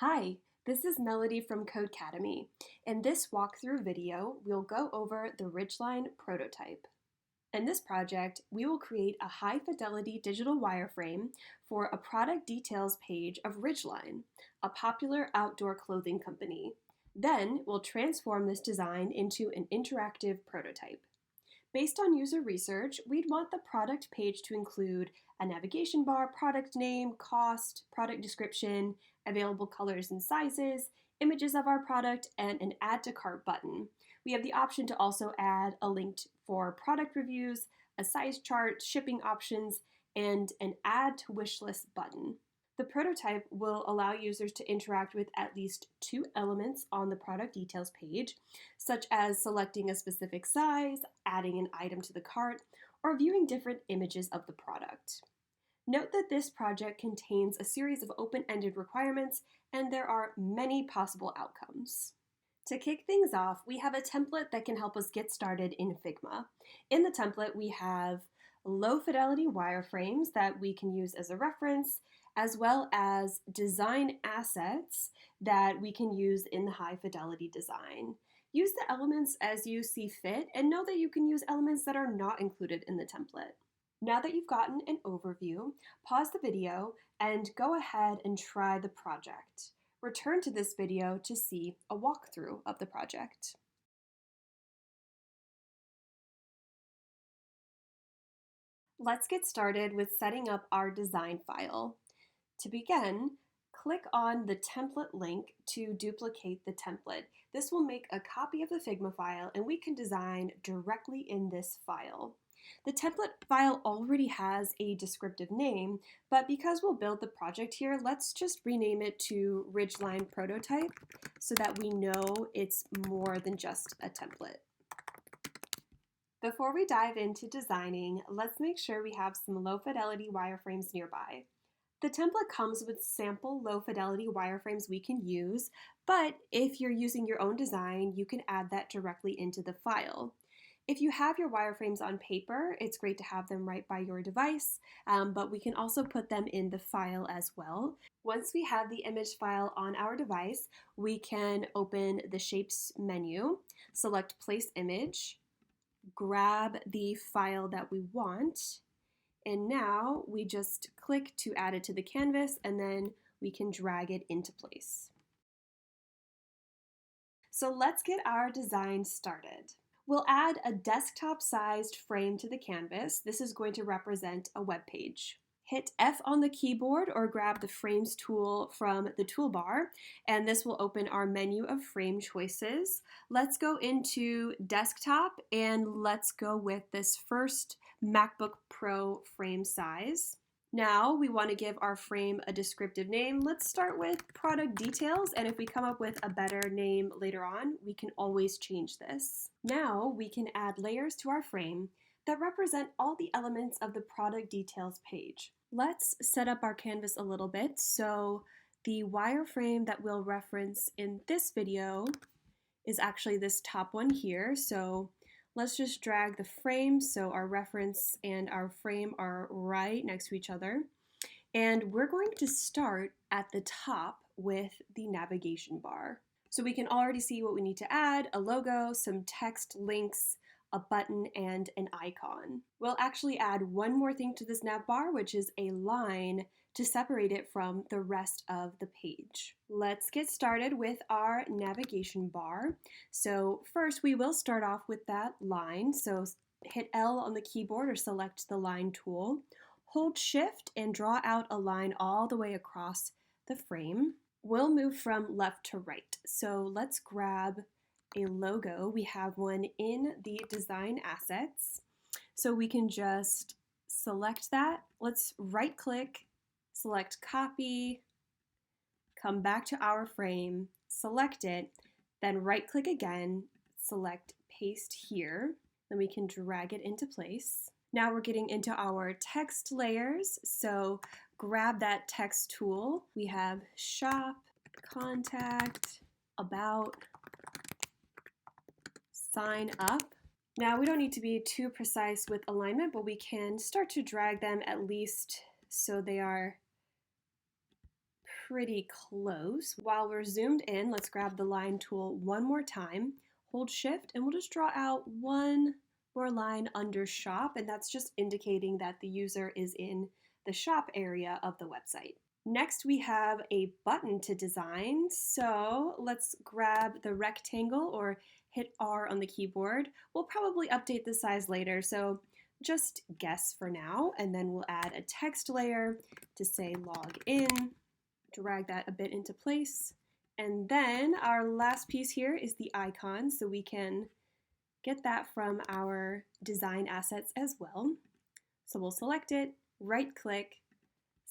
Hi, this is Melody from Codecademy. In this walkthrough video, we'll go over the Ridgeline prototype. In this project, we will create a high-fidelity digital wireframe for a product details page of Ridgeline, a popular outdoor clothing company. Then, we'll transform this design into an interactive prototype. Based on user research, we'd want the product page to include a navigation bar, product name, cost, product description, available colors and sizes, images of our product, and an add to cart button. We have the option to also add a link for product reviews, a size chart, shipping options, and an add to wish list button. The prototype will allow users to interact with at least two elements on the product details page, such as selecting a specific size, adding an item to the cart, or viewing different images of the product. Note that this project contains a series of open-ended requirements, and there are many possible outcomes. To kick things off, we have a template that can help us get started in Figma. In the template, we have low-fidelity wireframes that we can use as a reference, as well as design assets that we can use in the high-fidelity design. Use the elements as you see fit, and know that you can use elements that are not included in the template. Now that you've gotten an overview, pause the video and go ahead and try the project. Return to this video to see a walkthrough of the project. Let's get started with setting up our design file. To begin, click on the template link to duplicate the template. This will make a copy of the Figma file, and we can design directly in this file. The template file already has a descriptive name, but because we'll build the project here, let's just rename it to Ridgeline Prototype so that we know it's more than just a template. Before we dive into designing, let's make sure we have some low-fidelity wireframes nearby. The template comes with sample low-fidelity wireframes we can use, but if you're using your own design, you can add that directly into the file. If you have your wireframes on paper, it's great to have them right by your device, but we can also put them in the file as well. Once we have the image file on our device, we can open the Shapes menu, select Place Image, grab the file that we want, and now we just click to add it to the canvas, and then we can drag it into place. So let's get our design started. We'll add a desktop-sized frame to the canvas. This is going to represent a web page. Hit F on the keyboard or grab the Frames tool from the toolbar, and this will open our menu of frame choices. Let's go into Desktop, and let's go with this first MacBook Pro frame size. Now we want to give our frame a descriptive name. Let's start with product details, and if we come up with a better name later on, we can always change this. Now we can add layers to our frame that represent all the elements of the product details page. Let's set up our canvas a little bit. So the wireframe that we'll reference in this video is actually this top one here. So let's just drag the frame so our reference and our frame are right next to each other. And we're going to start at the top with the navigation bar. So we can already see what we need to add: a logo, some text, links, a button, and an icon. We'll actually add one more thing to this nav bar, which is a line to separate it from the rest of the page. Let's get started with our navigation bar. So first we will start off with that line. So hit L on the keyboard or select the line tool. Hold Shift and draw out a line all the way across the frame. We'll move from left to right. So let's grab a logo. We have one in the design assets. So we can just select that. Let's right click, select copy, come back to our frame, select it, then right click again, select paste here. Then we can drag it into place. Now we're getting into our text layers. So grab that text tool. We have shop, contact, about, sign up. Now we don't need to be too precise with alignment, but we can start to drag them at least so they are pretty close. While we're zoomed in, let's grab the line tool one more time, hold shift, and we'll just draw out one more line under shop, and that's just indicating that the user is in the shop area of the website. Next, we have a button to design, so let's grab the rectangle or hit R on the keyboard. We'll probably update the size later, so just guess for now, and then we'll add a text layer to say log in, drag that a bit into place, and then our last piece here is the icon, so we can get that from our design assets as well. So we'll select it, right click,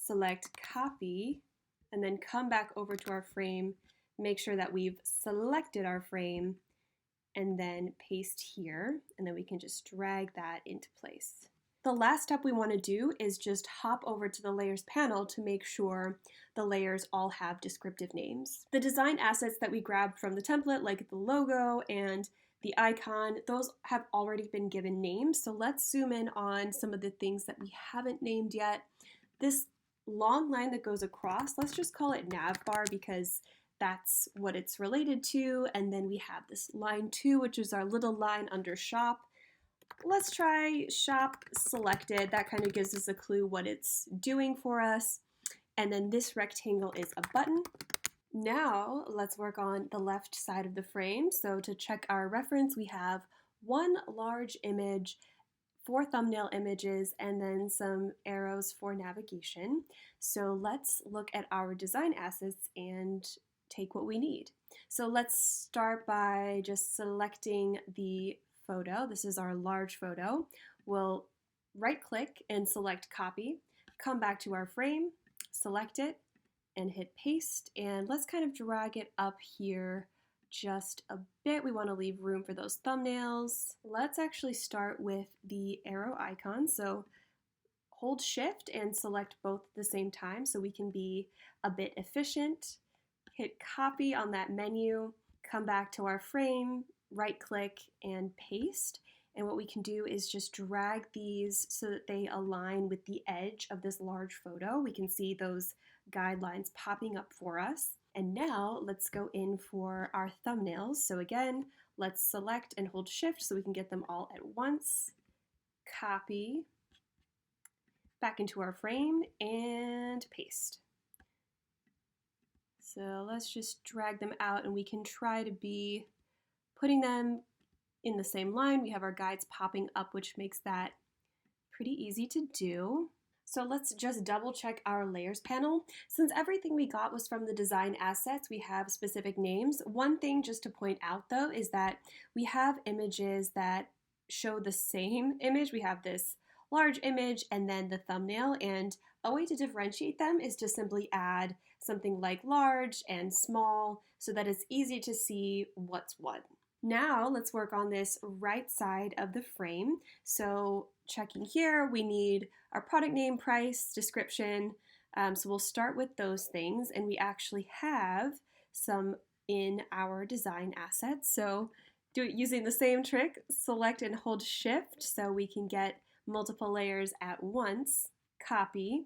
select copy, and then come back over to our frame, make sure that we've selected our frame, and then paste here, and then we can just drag that into place. The last step we want to do is just hop over to the layers panel to make sure the layers all have descriptive names. The design assets that we grabbed from the template, like the logo and the icon, those have already been given names. So let's zoom in on some of the things that we haven't named yet. This long line that goes across, let's just call it navbar because that's what it's related to. And then we have this line 2, which is our little line under shop. Let's try shop selected. That kind of gives us a clue what it's doing for us. And then this rectangle is a button. Now let's work on the left side of the frame. So to check our reference, we have one large image, 4 thumbnail images, and then some arrows for navigation. So let's look at our design assets and take what we need. So let's start by just selecting the photo. This is our large photo. We'll right click and select copy, come back to our frame, select it, and hit paste, and let's kind of drag it up here just a bit. We want to leave room for those thumbnails. Let's actually start with the arrow icon. So hold shift and select both at the same time so we can be a bit efficient. Hit copy on that menu, come back to our frame, right click and paste. And what we can do is just drag these so that they align with the edge of this large photo. We can see those guidelines popping up for us. And now let's go in for our thumbnails. So again, let's select and hold shift so we can get them all at once. Copy, back into our frame and paste. So let's just drag them out and we can try to be putting them in the same line. We have our guides popping up, which makes that pretty easy to do. So let's just double check our layers panel. Since everything we got was from the design assets, we have specific names. One thing just to point out though is that we have images that show the same image. We have this large image and then the thumbnail, and a way to differentiate them is to simply add something like large and small so that it's easy to see what's what. Now let's work on this right side of the frame. So checking here, we need our product name, price, description. So we'll start with those things, and we actually have some in our design assets. So do it using the same trick, select and hold shift so we can get multiple layers at once, copy,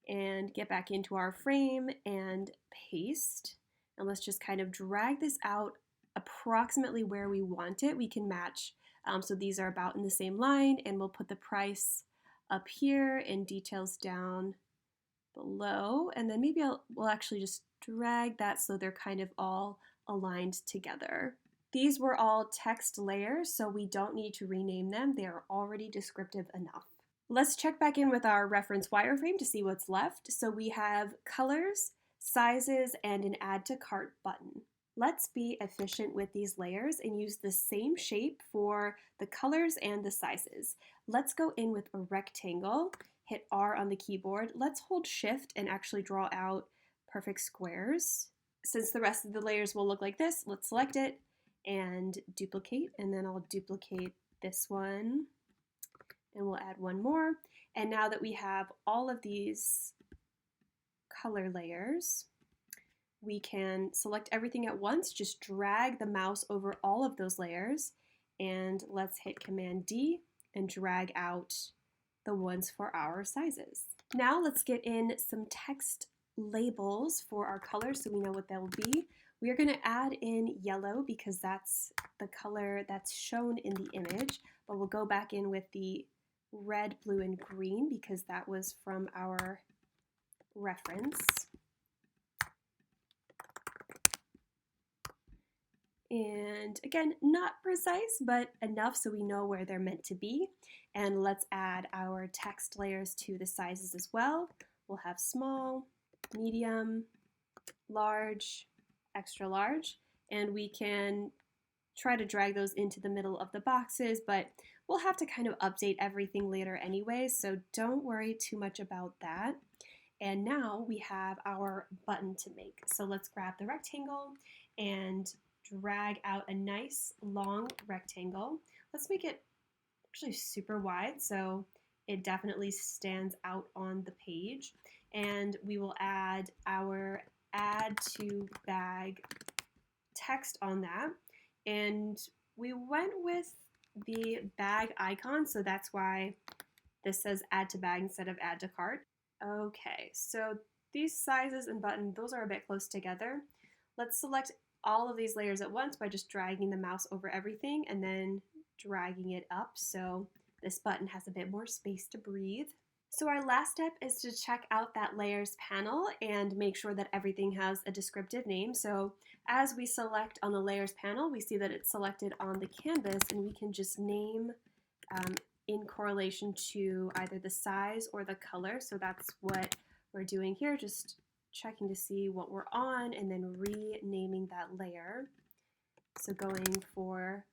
and get back into our frame and paste. And let's just kind of drag this out approximately where we want it. We can match, so these are about in the same line, and we'll put the price up here and details down below, and then maybe we'll actually just drag that so they're kind of all aligned together. These were all text layers, so we don't need to rename them. They are already descriptive enough. Let's check back in with our reference wireframe to see what's left. So we have colors, sizes, and an add to cart button. Let's be efficient with these layers and use the same shape for the colors and the sizes. Let's go in with a rectangle, hit R on the keyboard. Let's hold shift and actually draw out perfect squares. Since the rest of the layers will look like this, let's select it and duplicate, and then I'll duplicate this one, and we'll add one more. And now that we have all of these color layers, we can select everything at once, just drag the mouse over all of those layers, and let's hit Command D and drag out the ones for our sizes. Now let's get in some text labels for our colors so we know what they'll be. We are going to add in yellow because that's the color that's shown in the image, but we'll go back in with the red, blue, and green because that was from our reference. And again, not precise, but enough so we know where they're meant to be. And let's add our text layers to the sizes as well. We'll have small, medium, large, extra large, and we can try to drag those into the middle of the boxes, but we'll have to kind of update everything later anyway, so don't worry too much about that. And now we have our button to make. So let's grab the rectangle and drag out a nice long rectangle. Let's make it actually super wide so it definitely stands out on the page. And we will add our add to bag text on that. And we went with the bag icon, so that's why this says add to bag instead of add to cart. Okay, so these sizes and button, those are a bit close together. Let's select all of these layers at once by just dragging the mouse over everything and then dragging it up so this button has a bit more space to breathe. So our last step is to check out that layers panel and make sure that everything has a descriptive name. So as we select on the layers panel, we see that it's selected on the canvas and we can just name in correlation to either the size or the color. So that's what we're doing here, just checking to see what we're on and then renaming that layer. So going for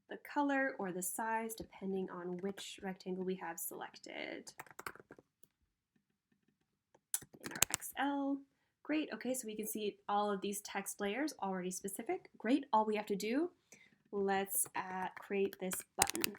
the color or the size depending on which rectangle we have selected. In our XL. Great, okay, so we can see all of these text layers already specific. Great, all we have to do, let's create this button.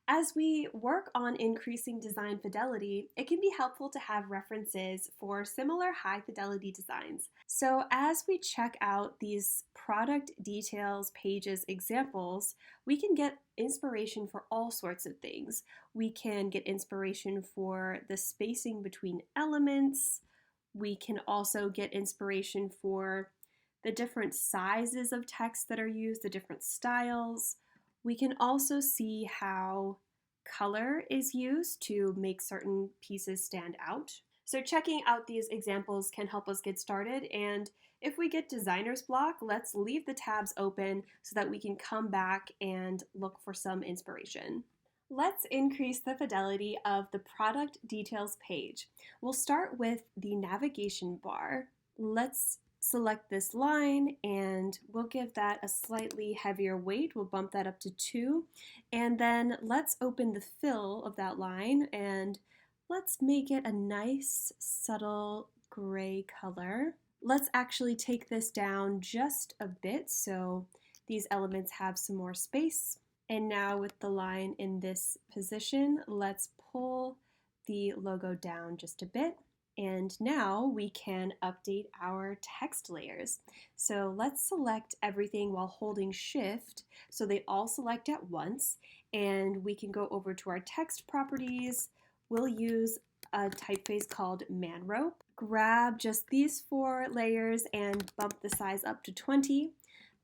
As we work on increasing design fidelity, it can be helpful to have references for similar high fidelity designs. So as we check out these product details pages examples, we can get inspiration for all sorts of things. We can get inspiration for the spacing between elements. We can also get inspiration for the different sizes of text that are used, the different styles. We can also see how color is used to make certain pieces stand out. So checking out these examples can help us get started, and if we get designer's block, let's leave the tabs open so that we can come back and look for some inspiration. Let's increase the fidelity of the product details page. We'll start with the navigation bar. Let's select this line and we'll give that a slightly heavier weight. We'll bump that up to 2. And then let's open the fill of that line and let's make it a nice subtle gray color. Let's actually take this down just a bit so these elements have some more space. And now with the line in this position, let's pull the logo down just a bit. And now we can update our text layers. So let's select everything while holding Shift so they all select at once. And we can go over to our text properties. We'll use a typeface called manrope. Grab just these 4 layers and bump the size up to 20.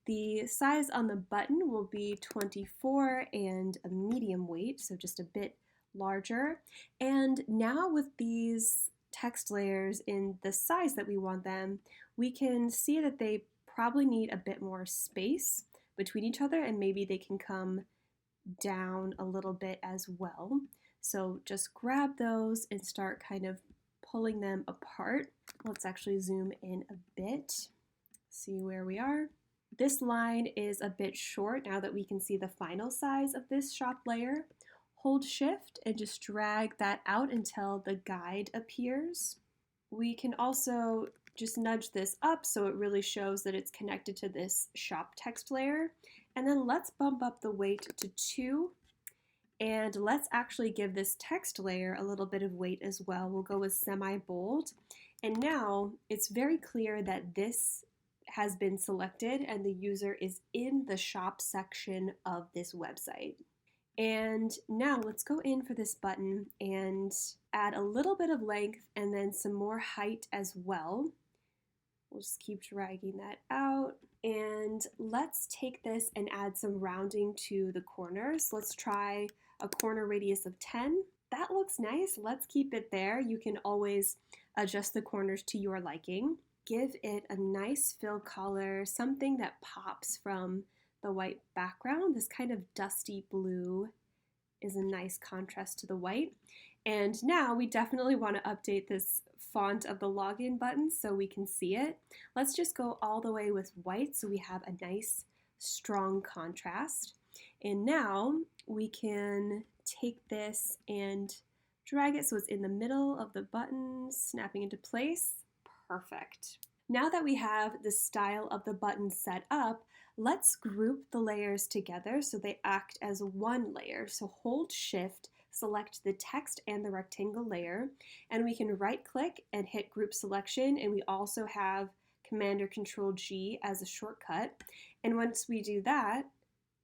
The size on the button will be 24 and a medium weight, so just a bit larger. And now with these text layers in the size that we want them, we can see that they probably need a bit more space between each other and maybe they can come down a little bit as well. So just grab those and start kind of pulling them apart. Let's actually zoom in a bit, see where we are. This line is a bit short now that we can see the final size of this shop layer. Hold Shift and just drag that out until the guide appears. We can also just nudge this up so it really shows that it's connected to this shop text layer. And then let's bump up the weight to 2. And let's actually give this text layer a little bit of weight as well. We'll go with semi-bold. And now it's very clear that this has been selected and the user is in the shop section of this website. And now let's go in for this button and add a little bit of length and then some more height as well. We'll just keep dragging that out. And let's take this and add some rounding to the corners. Let's try a corner radius of 10. That looks nice. Let's keep it there. You can always adjust the corners to your liking. Give it a nice fill color, something that pops from the white background. This kind of dusty blue is a nice contrast to the white. And now we definitely want to update this font of the login button so we can see it. Let's just go all the way with white so we have a nice strong contrast. And now we can take this and drag it so it's in the middle of the button, snapping into place. Perfect. Now that we have the style of the button set up, let's group the layers together so they act as one layer. So hold Shift, select the text and the rectangle layer, and we can right click and hit group selection, and we also have Command or Control G as a shortcut. And once we do that,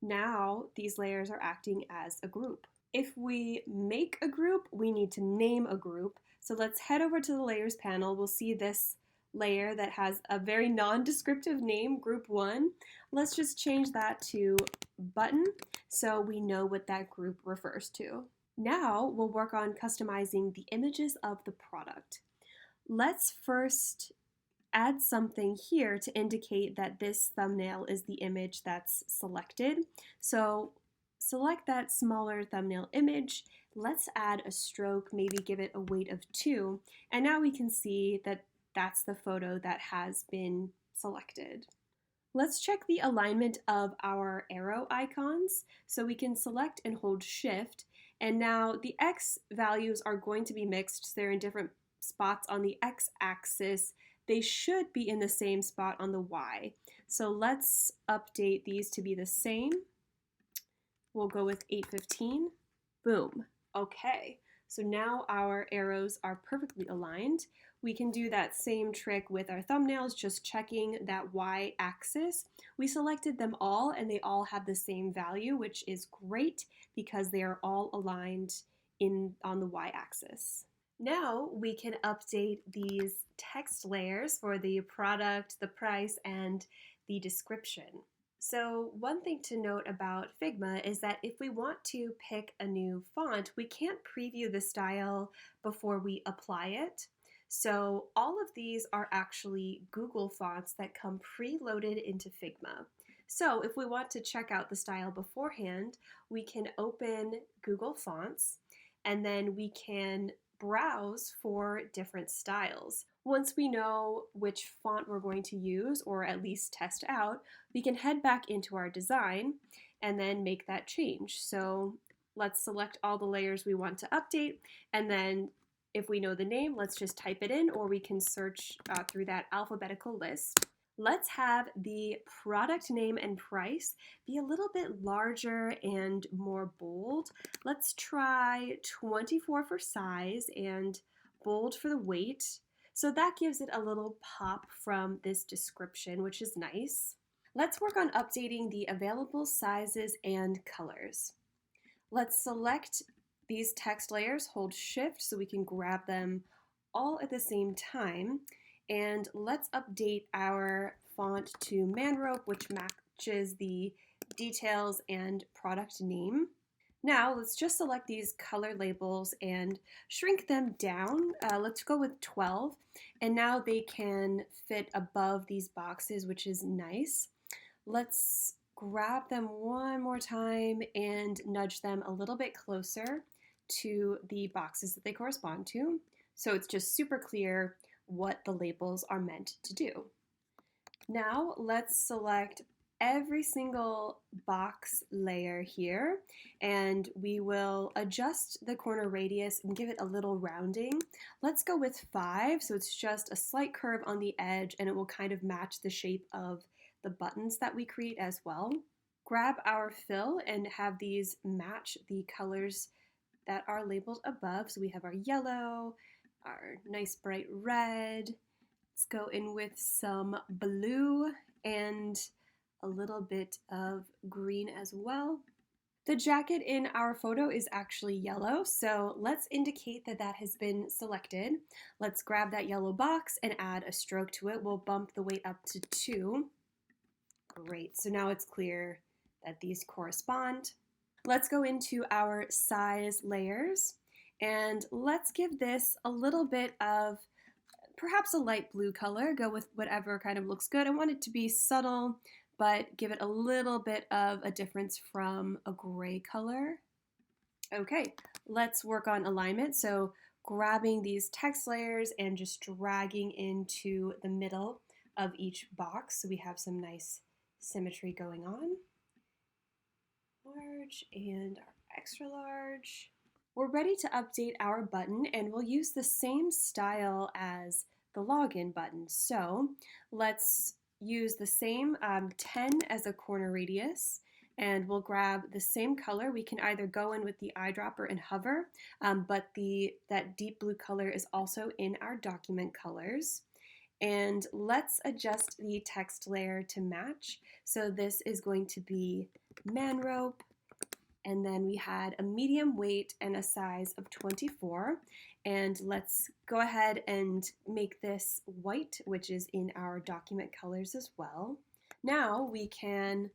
now these layers are acting as a group. If we make a group, we need to name a group. So let's head over to the layers panel. We'll see this layer that has a very non-descriptive name, group 1. Let's just change that to button so we know what that group refers to. Now we'll work on customizing the images of the product. Let's first add something here to indicate that this thumbnail is the image that's selected. So select that smaller thumbnail image. Let's add a stroke, maybe give it a weight of 2. And now we can see that that's the photo that has been selected. Let's check the alignment of our arrow icons. So we can select and hold Shift. And now the X values are going to be mixed. So they're in different spots on the X axis. They should be in the same spot on the Y. So let's update these to be the same. We'll go with 815. Boom. Okay. So now our arrows are perfectly aligned. We can do that same trick with our thumbnails, just checking that Y axis. We selected them all and they all have the same value, which is great because they are all aligned on the Y axis. Now we can update these text layers for the product, the price, and the description. So one thing to note about Figma is that if we want to pick a new font, we can't preview the style before we apply it. So all of these are actually Google fonts that come preloaded into Figma. So if we want to check out the style beforehand, we can open Google Fonts and then we can browse for different styles. Once we know which font we're going to use, or at least test out, we can head back into our design and then make that change. So let's select all the layers we want to update, and then if we know the name, let's just type it in, or we can search through that alphabetical list. Let's have the product name and price be a little bit larger and more bold. Let's try 24 for size and bold for the weight. So that gives it a little pop from this description, which is nice. Let's work on updating the available sizes and colors. Let's select these text layers, hold Shift so we can grab them all at the same time. And let's update our font to Manrope, which matches the details and product name. Now let's just select these color labels and shrink them down. Let's go with 12. And now they can fit above these boxes, which is nice. Let's grab them one more time and nudge them a little bit closer to the boxes that they correspond to. So it's just super clear what the labels are meant to do. Now let's select every single box layer here, and we will adjust the corner radius and give it a little rounding. Let's go with 5, so it's just a slight curve on the edge and it will kind of match the shape of the buttons that we create as well. Grab our fill and have these match the colors that are labeled above. So we have our yellow, our nice bright red. Let's go in with some blue and a little bit of green as well. The jacket in our photo is actually yellow, so let's indicate that that has been selected. Let's grab that yellow box and add a stroke to it. We'll bump the weight up to 2. Great, so now it's clear that these correspond. Let's go into our size layers, and let's give this a little bit of perhaps a light blue color. Go with whatever kind of looks good. I want it to be subtle, but give it a little bit of a difference from a gray color. Okay, let's work on alignment. So grabbing these text layers and just dragging into the middle of each box so we have some nice symmetry going on. Large and our extra large. We're ready to update our button, and we'll use the same style as the login button. So let's use the same 10 as a corner radius, and we'll grab the same color. We can either go in with the eyedropper and hover, but that deep blue color is also in our document colors. And let's adjust the text layer to match. So this is going to be man rope, and then we had a medium weight and a size of 24. And let's go ahead and make this white, which is in our document colors as well. Now we can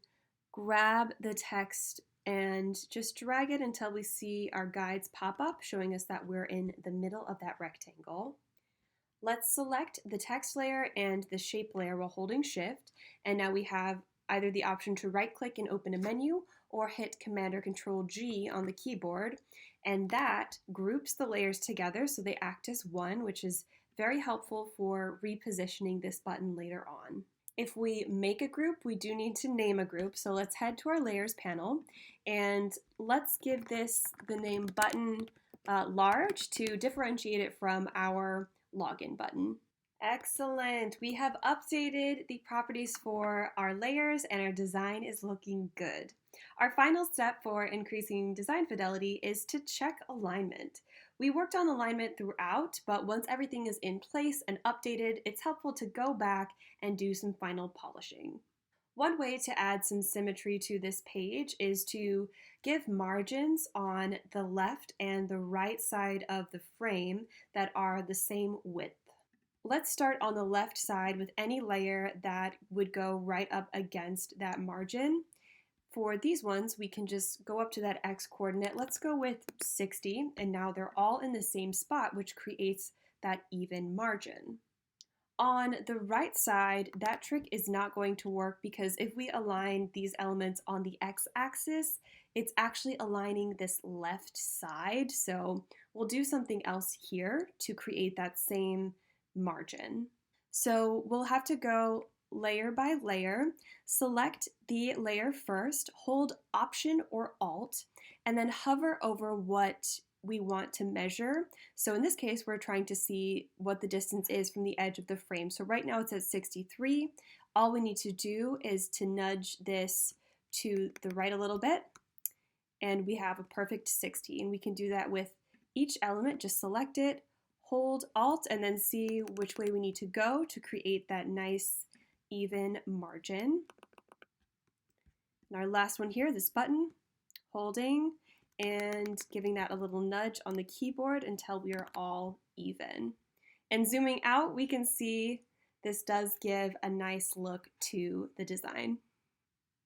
grab the text and just drag it until we see our guides pop up, showing us that we're in the middle of that rectangle. Let's select the text layer and the shape layer while holding Shift, and now we have either the option to right-click and open a menu or hit Command or Control G on the keyboard, and that groups the layers together so they act as one, which is very helpful for repositioning this button later on. If we make a group, we do need to name a group, so let's head to our Layers panel, and let's give this the name Button Large to differentiate it from our login button. Excellent! We have updated the properties for our layers and our design is looking good. Our final step for increasing design fidelity is to check alignment. We worked on alignment throughout, but once everything is in place and updated, it's helpful to go back and do some final polishing. One way to add some symmetry to this page is to give margins on the left and the right side of the frame that are the same width. Let's start on the left side with any layer that would go right up against that margin. For these ones, we can just go up to that X coordinate. Let's go with 60, and now they're all in the same spot, which creates that even margin. On the right side, that trick is not going to work because if we align these elements on the x-axis, it's actually aligning this left side. So we'll do something else here to create that same margin. So we'll have to go layer by layer, select the layer first, hold Option or Alt, and then hover over what we want to measure. So in this case, we're trying to see what the distance is from the edge of the frame. So right now it's at 63. All we need to do is to nudge this to the right a little bit, and we have a perfect 60. And we can do that with each element. Just select it, hold Alt, and then see which way we need to go to create that nice even margin. And our last one here, this button, holding and giving that a little nudge on the keyboard until we are all even. And zooming out, we can see this does give a nice look to the design.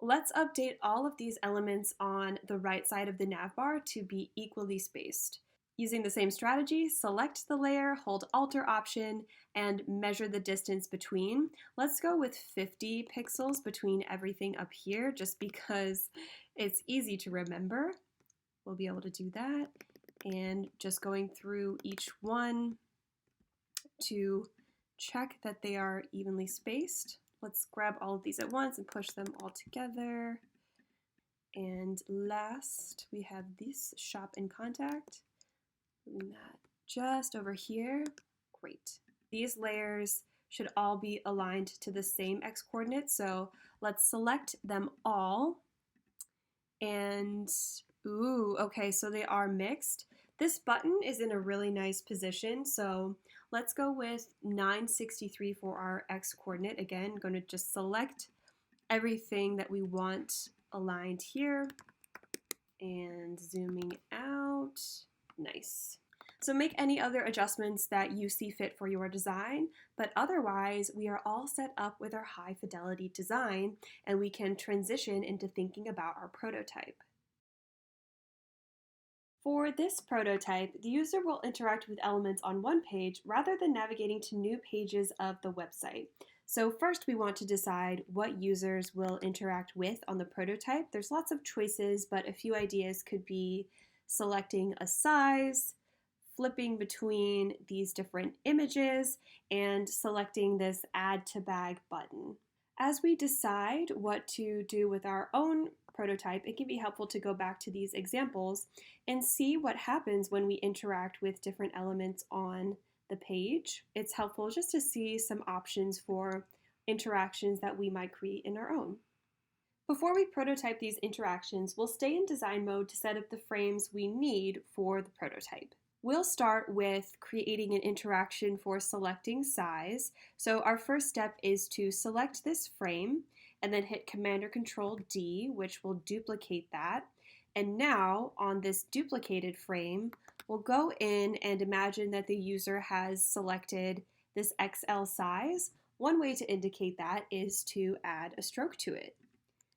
Let's update all of these elements on the right side of the nav bar to be equally spaced. Using the same strategy, select the layer, hold Alt or Option, and measure the distance between. Let's go with 50 pixels between everything up here, just because it's easy to remember. We'll be able to do that, and just going through each one to check that they are evenly spaced. Let's grab all of these at once and push them all together. And last, we have this Shop in Contact. Moving that just over here. Great. These layers should all be aligned to the same X coordinate, so let's select them all. And ooh, okay, so they are mixed. This button is in a really nice position, so let's go with 963 for our X coordinate. Again, I'm going to just select everything that we want aligned here And zooming out, nice. So make any other adjustments that you see fit for your design, but otherwise we are all set up with our high fidelity design and we can transition into thinking about our prototype. For this prototype, the user will interact with elements on one page rather than navigating to new pages of the website. So first we want to decide what users will interact with on the prototype. There's lots of choices, but a few ideas could be selecting a size, flipping between these different images, and selecting this Add to Bag button. As we decide what to do with our own prototype, it can be helpful to go back to these examples and see what happens when we interact with different elements on the page. It's helpful just to see some options for interactions that we might create in our own. Before we prototype these interactions, we'll stay in design mode to set up the frames we need for the prototype. We'll start with creating an interaction for selecting size. So our first step is to select this frame and then hit Command or Control D, which will duplicate that. And now on this duplicated frame, we'll go in and imagine that the user has selected this XL size. One way to indicate that is to add a stroke to it.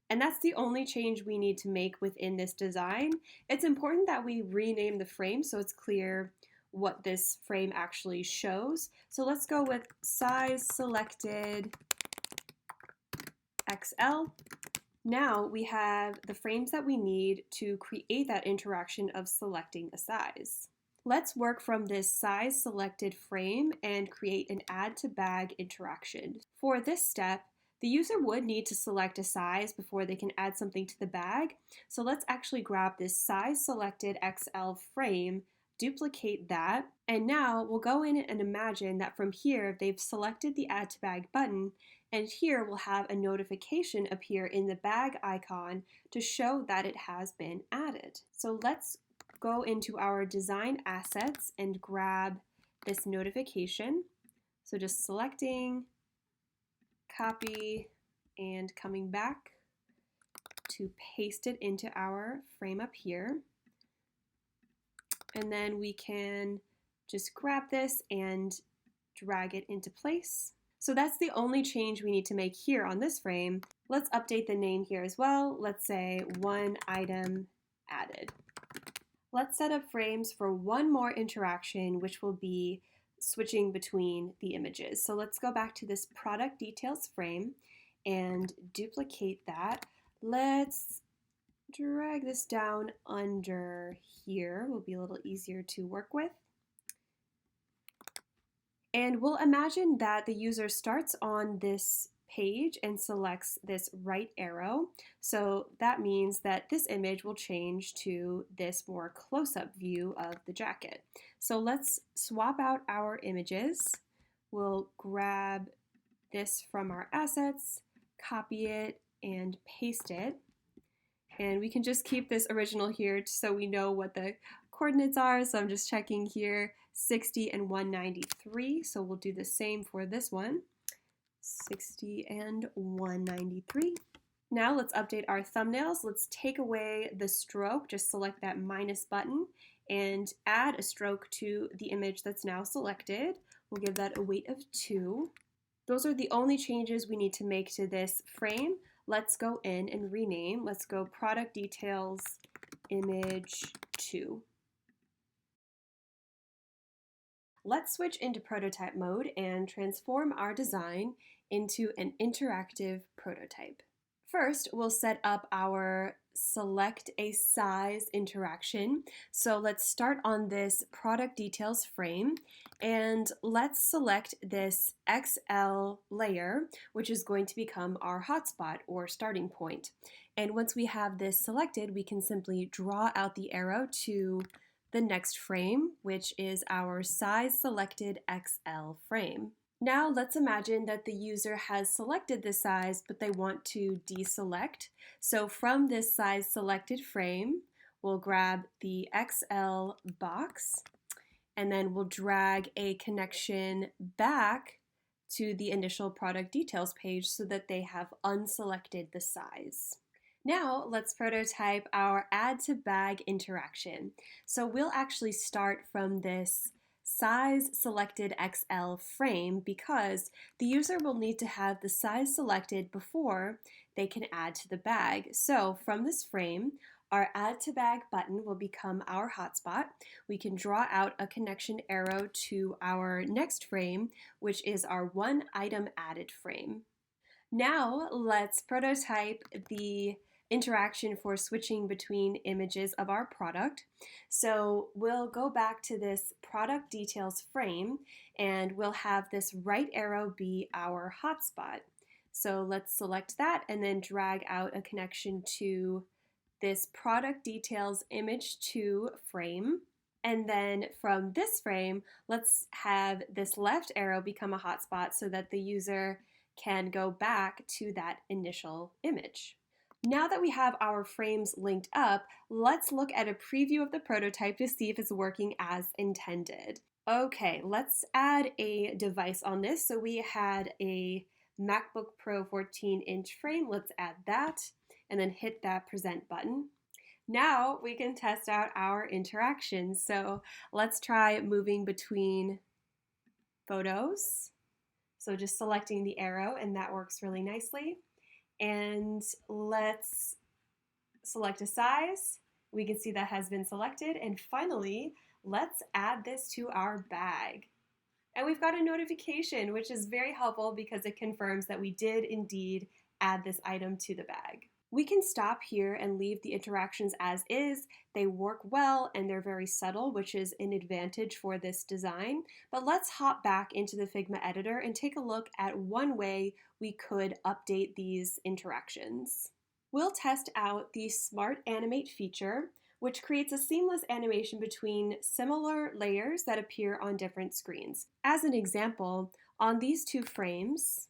And that's the only change we need to make within this design. It's important that we rename the frame so it's clear what this frame actually shows. So let's go with size selected XL. Now we have the frames that we need to create that interaction of selecting a size. Let's work from this size selected frame and create an add to bag interaction. For this step, the user would need to select a size before they can add something to the bag. So let's actually grab this size selected XL frame, duplicate that, and now we'll go in and imagine that from here they've selected the add to bag button, and here we'll have a notification appear in the bag icon to show that it has been added. So let's go into our design assets and grab this notification. So just selecting, copy, and coming back to paste it into our frame up here. And then we can just grab this and drag it into place. So that's the only change we need to make here on this frame. Let's update the name here as well. Let's say one item added. Let's set up frames for one more interaction, which will be switching between the images. So let's go back to this product details frame and duplicate that. Let's drag this down under here. Will be a little easier to work with. And we'll imagine that the user starts on this page and selects this right arrow. So that means that this image will change to this more close-up view of the jacket. So let's swap out our images. We'll grab this from our assets, copy it, and paste it. And we can just keep this original here so we know what the coordinates are. So I'm just checking here, 60 and 193. So we'll do the same for this one, 60 and 193. Now let's update our thumbnails. Let's take away the stroke, just select that minus button and add a stroke to the image that's now selected. We'll give that a weight of 2. Those are the only changes we need to make to this frame. Let's go in and rename. Let's go product details image 2. Let's switch into prototype mode and transform our design into an interactive prototype. First, we'll set up our select a size interaction. So let's start on this product details frame and let's select this XL layer, which is going to become our hotspot or starting point. And once we have this selected, we can simply draw out the arrow to the next frame, which is our size selected XL frame. Now let's imagine that the user has selected the size, but they want to deselect. So from this size selected frame, we'll grab the XL box, and then we'll drag a connection back to the initial product details page so that they have unselected the size. Now let's prototype our add to bag interaction. So we'll actually start from this size selected XL frame because the user will need to have the size selected before they can add to the bag. So from this frame, our add to bag button will become our hotspot. We can draw out a connection arrow to our next frame, which is our one item added frame. Now let's prototype the interaction for switching between images of our product. So we'll go back to this product details frame and we'll have this right arrow be our hotspot. So let's select that and then drag out a connection to this product details image 2 frame. And then from this frame, let's have this left arrow become a hotspot so that the user can go back to that initial image. Now that we have our frames linked up, let's look at a preview of the prototype to see if it's working as intended. Okay, let's add a device on this. So we had a MacBook Pro 14-inch frame. Let's add that and then hit that present button. Now we can test out our interactions. So let's try moving between photos. So just selecting the arrow, and that works really nicely. And let's select a size. We can see that has been selected. And finally, let's add this to our bag. And we've got a notification, which is very helpful because it confirms that we did indeed add this item to the bag. We can stop here and leave the interactions as is. They work well and they're very subtle, which is an advantage for this design. But let's hop back into the Figma editor and take a look at one way we could update these interactions. We'll test out the Smart Animate feature, which creates a seamless animation between similar layers that appear on different screens. As an example, on these two frames,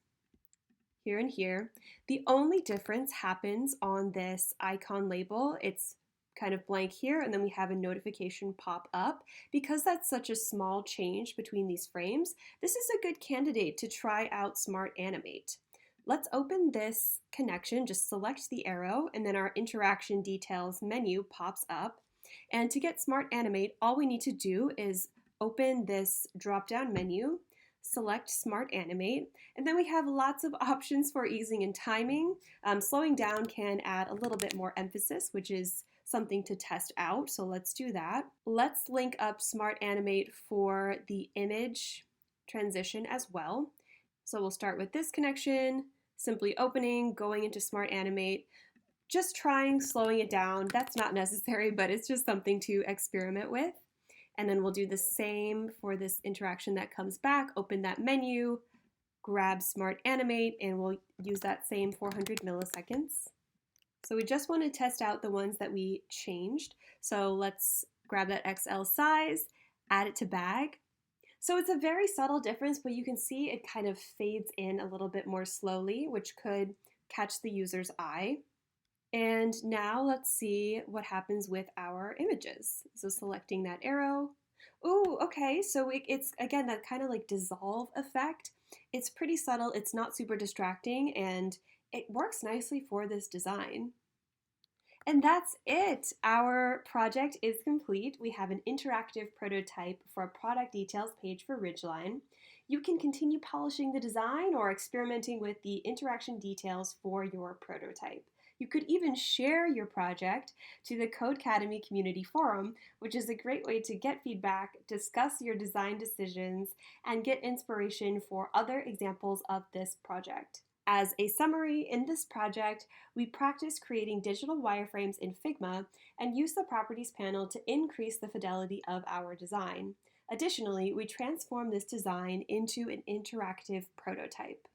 here and here, the only difference happens on this icon label. It's kind of blank here, and then we have a notification pop up. Because that's such a small change between these frames, this is a good candidate to try out Smart Animate. Let's open this connection, just select the arrow, and then our interaction details menu pops up. And to get Smart Animate, all we need to do is open this drop-down menu, select Smart Animate, and then we have lots of options for easing and timing. Slowing down can add a little bit more emphasis, which is something to test out, so let's do that. Let's link up Smart Animate for the image transition as well. So we'll start with this connection, simply opening, going into Smart Animate, just trying slowing it down. That's not necessary, but it's just something to experiment with. And then we'll do the same for this interaction that comes back, open that menu, grab Smart Animate, and we'll use that same 400 milliseconds. So we just want to test out the ones that we changed. So let's grab that XL size, add it to bag. So it's a very subtle difference, but you can see it kind of fades in a little bit more slowly, which could catch the user's eye. And now let's see what happens with our images. So selecting that arrow. Ooh, okay, so it's again that kind of like dissolve effect. It's pretty subtle, it's not super distracting, and it works nicely for this design. And that's it. Our project is complete. We have an interactive prototype for a product details page for Ridgeline. You can continue polishing the design or experimenting with the interaction details for your prototype. You could even share your project to the Codecademy community forum, which is a great way to get feedback, discuss your design decisions, and get inspiration for other examples of this project. As a summary, in this project, we practice creating digital wireframes in Figma and use the Properties panel to increase the fidelity of our design. Additionally, we transform this design into an interactive prototype.